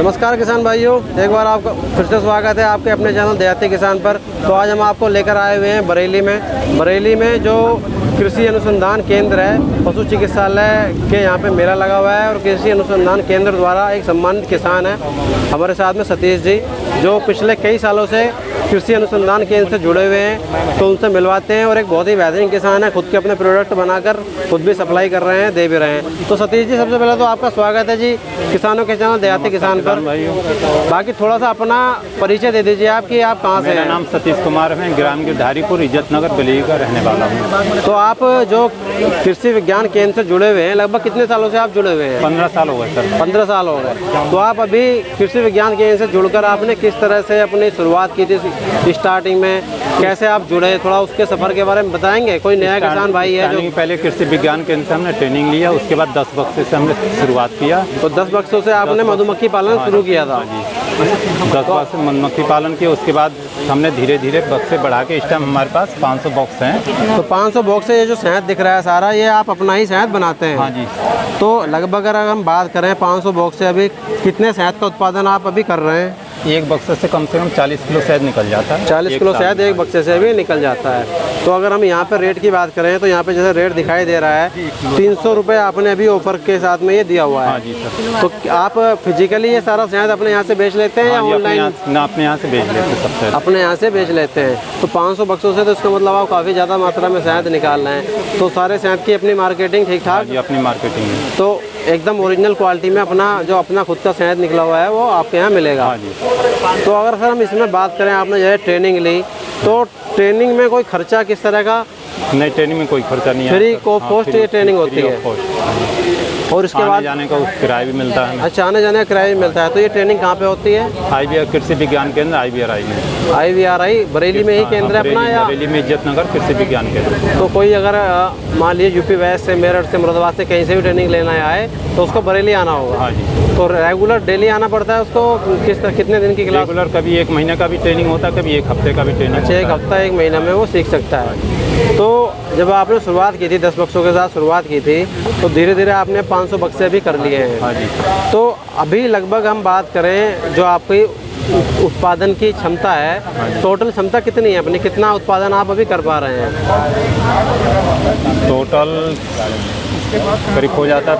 नमस्कार किसान भाइयों, एक बार आपका फिर से स्वागत है आपके अपने चैनल देहाती किसान पर। तो आज हम आपको लेकर आए हुए हैं बरेली में जो कृषि अनुसंधान केंद्र है, पशु चिकित्सालय के यहाँ पे मेला लगा हुआ है। और कृषि अनुसंधान केंद्र द्वारा एक सम्मानित किसान है हमारे साथ में सतीश जी, जो पिछले कई सालों से कृषि अनुसंधान केंद्र से जुड़े हुए हैं। तो उनसे मिलवाते हैं। और एक बहुत ही बेहतरीन किसान है, खुद के अपने प्रोडक्ट बनाकर खुद भी सप्लाई कर रहे हैं, दे भी रहे हैं। तो सतीश जी, सबसे पहले तो आपका स्वागत है जी किसानों के चैनल देहाती किसान पर। बाकी थोड़ा सा अपना परिचय दे दीजिए आप कि आप कहाँ से हैं। मेरा नाम सतीश कुमार है, ग्राम गिरधारीपुर इज्जत नगर बरेली का रहने वाला हूँ। तो आप जो कृषि विज्ञान केंद्र से जुड़े हुए हैं, लगभग कितने सालों से आप जुड़े हुए हैं? 15 साल हो गए सर। 15 साल हो गए। तो आप अभी कृषि विज्ञान केंद्र से जुड़कर आपने किस तरह से अपनी शुरुआत की थी? स्टार्टिंग में कैसे आप जुड़े, थोड़ा उसके सफ़र के बारे में बताएंगे? कोई नया किसान भाई है जो पहले कृषि विज्ञान केंद्र से हमने ट्रेनिंग लिया, उसके बाद 10 बक्से से हमने शुरुआत किया। तो 10 बक्सों से आपने मधुमक्खी पालन शुरू किया था? 10 बक्से मधुमक्खी पालन किया, उसके बाद हमने धीरे धीरे बक्से बढ़ा के इस टाइम हमारे पास 500 बॉक्स हैं। तो 500 बॉक्स से ये जो शहद दिख रहा है सारा, ये आप अपना ही शहद बनाते हैं? हाँ जी। तो लगभग अगर हम बात करें 500 बॉक्स से अभी कितने शहद का उत्पादन आप अभी कर रहे हैं? एक बक्से से कम 40 किलो शहद निकल जाता है। 40 किलो शहद एक बक्से से भी निकल जाता है। तो अगर हम यहाँ पे रेट की बात करें तो यहाँ पे जैसे रेट दिखाई दे रहा है 300 रुपये आपने अभी ऑफर के साथ में ये दिया हुआ है। हाँ जी सर। तो आप फिजिकली ये सारा शहद अपने यहाँ से बेच लेते हैं या ऑनलाइन? अपने यहाँ से बेच लेते हैं सब। अपने यहाँ से बेच लेते हैं। तो 500 बक्सों से तो इसका मतलब आप काफ़ी ज़्यादा मात्रा में शहद निकाल रहे हैं। तो सारे शहद की अपनी मार्केटिंग ठीक ठाक? अपनी मार्केटिंग है। तो एकदम ओरिजिनल क्वालिटी में अपना खुद का शहद निकला हुआ है वो आपके यहाँ मिलेगा। हाँ जी। तो अगर सर हम इसमें बात करें, आपने जो है ट्रेनिंग ली, तो ट्रेनिंग में कोई खर्चा किस तरह का? नहीं, ट्रेनिंग में कोई खर्चा नहीं है। फ्री ऑफ कॉस्ट ये ट्रेनिंग होती है। और इसके बाद जाने का किराया भी मिलता है। अच्छा, आने जाने का किराया भी मिलता है। तो ये ट्रेनिंग कहाँ पे होती है? IVR कृषि विज्ञान केंद्र IVRI में। IVRI बरेली में ही केंद्र है अपना या? बरेली में इज्जत नगर कृषि विज्ञान केंद्र। तो कोई अगर मान लीजिए यूपी वेस्ट से, मेरठ से, मुरादाबाद से कहीं से भी ट्रेनिंग लेना आए तो उसको बरेली आना होगा? हाँ जी। तो रेगुलर डेली आना पड़ता है उसको? कितने दिन की क्लास? रेगुलर कभी 1 महीने का भी ट्रेनिंग होता है, कभी 1 हफ्ते का भी ट्रेनिंग। अच्छा, 1 हफ्ता 1 महीना में वो सीख सकता है। तो जब आपने शुरुआत की थी 10 बक्सों के साथ शुरुआत की थी, तो धीरे धीरे आपने 500 बक्से भी कर लिए हैं। हाँ जी। तो अभी लगभग हम बात करें जो आपकी उत्पादन की क्षमता है, टोटल क्षमता कितनी है अपनी? कितना उत्पादन आप अभी कर पा रहे हैं? टोटल करीब हो जाता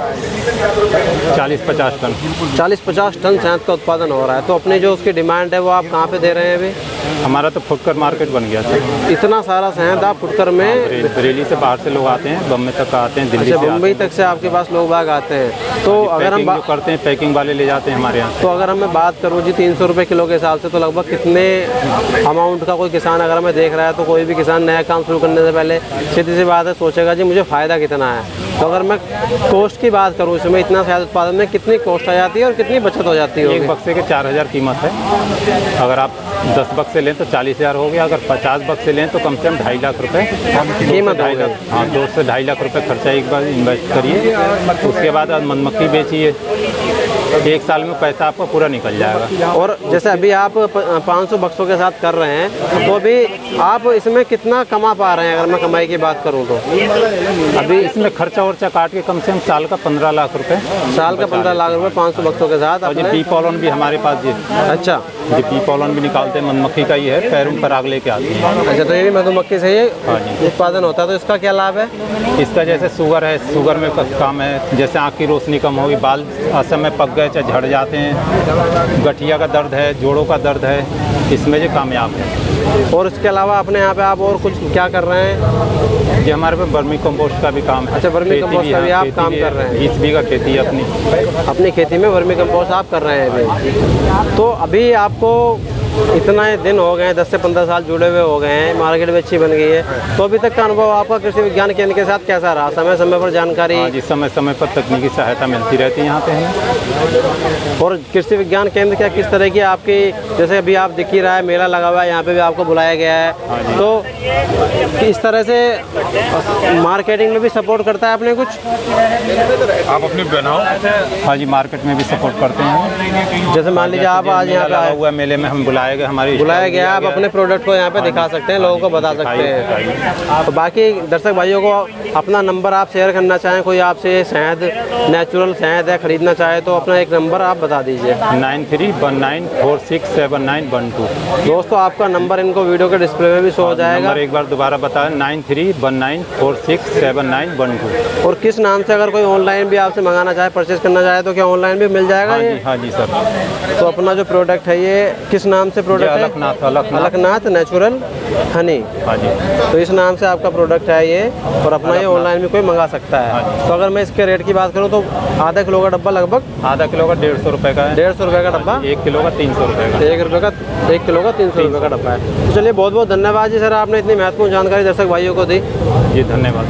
40-50 टन। 40-50 टन शहद का उत्पादन हो रहा है। तो अपनी जो उसकी डिमांड है वो आप कहाँ पे दे रहे हैं अभी? हमारा तो फुटकर मार्केट बन गया था। इतना सारा शहद आप फुटकर में? बरेली से बाहर से लोग आते हैं, बम्बई तक आते हैं, दिल्ली से मुंबई तक से आपके पास लोग बाग आते हैं। तो अगर हम बात करते हैं, पैकिंग वाले ले जाते हैं हमारे यहाँ। तो अगर मैं बात करूँ जी 300 रुपये किलो के हिसाब से, तो लगभग कितने अमाउंट का कोई किसान अगर मैं देख रहा है, तो कोई भी किसान नया काम शुरू करने से पहले सीधी सी बात है सोचेगा जी मुझे फ़ायदा कितना है। तो अगर मैं कॉस्ट की बात करूँ, इसमें इतना शहद उत्पादन में कितनी कॉस्ट आ जाती है और कितनी बचत हो जाती है? एक बक्से के 4000 कीमत है। अगर आप 10 बक्से लें तो 40,000 हो गया। अगर 50 बक्से लें तो कम से कम 2.5 लाख रुपए कीमत। 2.5 लाख, हाँ 2 से 2.5 लाख रुपए खर्चा एक बार इन्वेस्ट करिए। उसके बाद आप मधुमक्खी बेचिए, 1 साल में पैसा आपका पूरा निकल जाएगा। और जैसे अभी आप 500 बक्सों के साथ कर रहे हैं, तो अभी आप इसमें कितना कमा पा रहे हैं? अगर मैं कमाई की बात करूं तो अभी इसमें खर्चा वर्चा काट के कम से कम साल का 15 लाख रुपए। साल का 15 लाख रुपए 500 बक्सों के साथ। और बी पॉलन भी हमारे पास जी। अच्छा, जी बी पॉलन भी निकालते हैं, मधुमक्खी का ही है, पैरों पर आग लेके आती है। अच्छा, तो ये भी मधुमक्खी से ही हाँ जी उत्पादन होता है। तो इसका क्या लाभ है? इसका जैसे शुगर है, शुगर में काम है। जैसे आँख की रोशनी कम होगी, बाल असम में पक गए चाहे झड़ जाते हैं, गठिया का दर्द है, जोड़ों का दर्द है, इसमें जो कामयाब है। और इसके अलावा अपने यहाँ पे आप और कुछ क्या कर रहे हैं? जी हमारे पे वर्मी कंपोस्ट का भी काम है। अच्छा, वर्मी कंपोस्ट का भी आप काम कर रहे हैं? 20 बीघा खेती है अपनी खेती में वर्मी कंपोस्ट आप कर रहे हैं अभी। तो अभी आपको इतना दिन हो गए हैं, 10 से 15 साल जुड़े हुए हो गए हैं, मार्केट भी अच्छी बन गई है। तो अभी तक का अनुभव आपका कृषि विज्ञान केंद्र के साथ कैसा रहा? समय समय पर जानकारी? हाँ जी, समय समय पर तकनीकी सहायता मिलती रहती है यहाँ पे हमें। और कृषि विज्ञान केंद्र क्या किस तरह की आपकी, जैसे अभी आप दिख ही रहा है मेला लगा हुआ है, यहाँ पे भी आपको बुलाया गया है। हाँ तो इस तरह से मार्केटिंग में भी सपोर्ट करता है आपने कुछ? आप अपनी बनाओ। हाँ जी, मार्केट में भी सपोर्ट करते हैं। जैसे मान लीजिए आप आज यहाँ पे आए हुआ मेले में हम बुलाया गया, हमारी बुलाया गया, आप अपने प्रोडक्ट को यहाँ पे दिखा सकते हैं, लोगों को बता सकते हैं। तो बाकी दर्शक भाइयों को अपना नंबर आप शेयर करना चाहें, कोई आपसे शहद नेचुरल शहद है खरीदना चाहे तो अपना एक नंबर आप बता दीजिए। 9319467912। दोस्तों आपका नंबर इनको वीडियो के डिस्प्ले में भी शो हो जाएगा। नंबर एक बार दोबारा बताएं, 9319467912। और किस नाम से अगर कोई ऑनलाइन भी आपसे मंगाना चाहे, परचेज करना चाहे तो क्या ऑनलाइन भी मिल जाएगा? हाँ जी सर। तो अपना जो प्रोडक्ट है ये किस नाम से प्रोडक्ट है? अलकनाथ नेचुरल हनी। हाँ जी। तो इस नाम से आपका प्रोडक्ट है ये, और अपना ये ऑनलाइन भी कोई मंगा सकता है। तो अगर मैं इसके रेट की बात करूँ तो आधा किलो का डब्बा लगभग आधा किलो का 150 रुपये का है। 150 रुपये का डब्बा। 1 किलो का 300 रुपये का। 1 किलो का 300 रुपये का डब्बा है। तो चलिए बहुत बहुत धन्यवाद जी सर, आपने इतनी महत्वपूर्ण जानकारी दर्शक भाइयों को दी। जी धन्यवाद।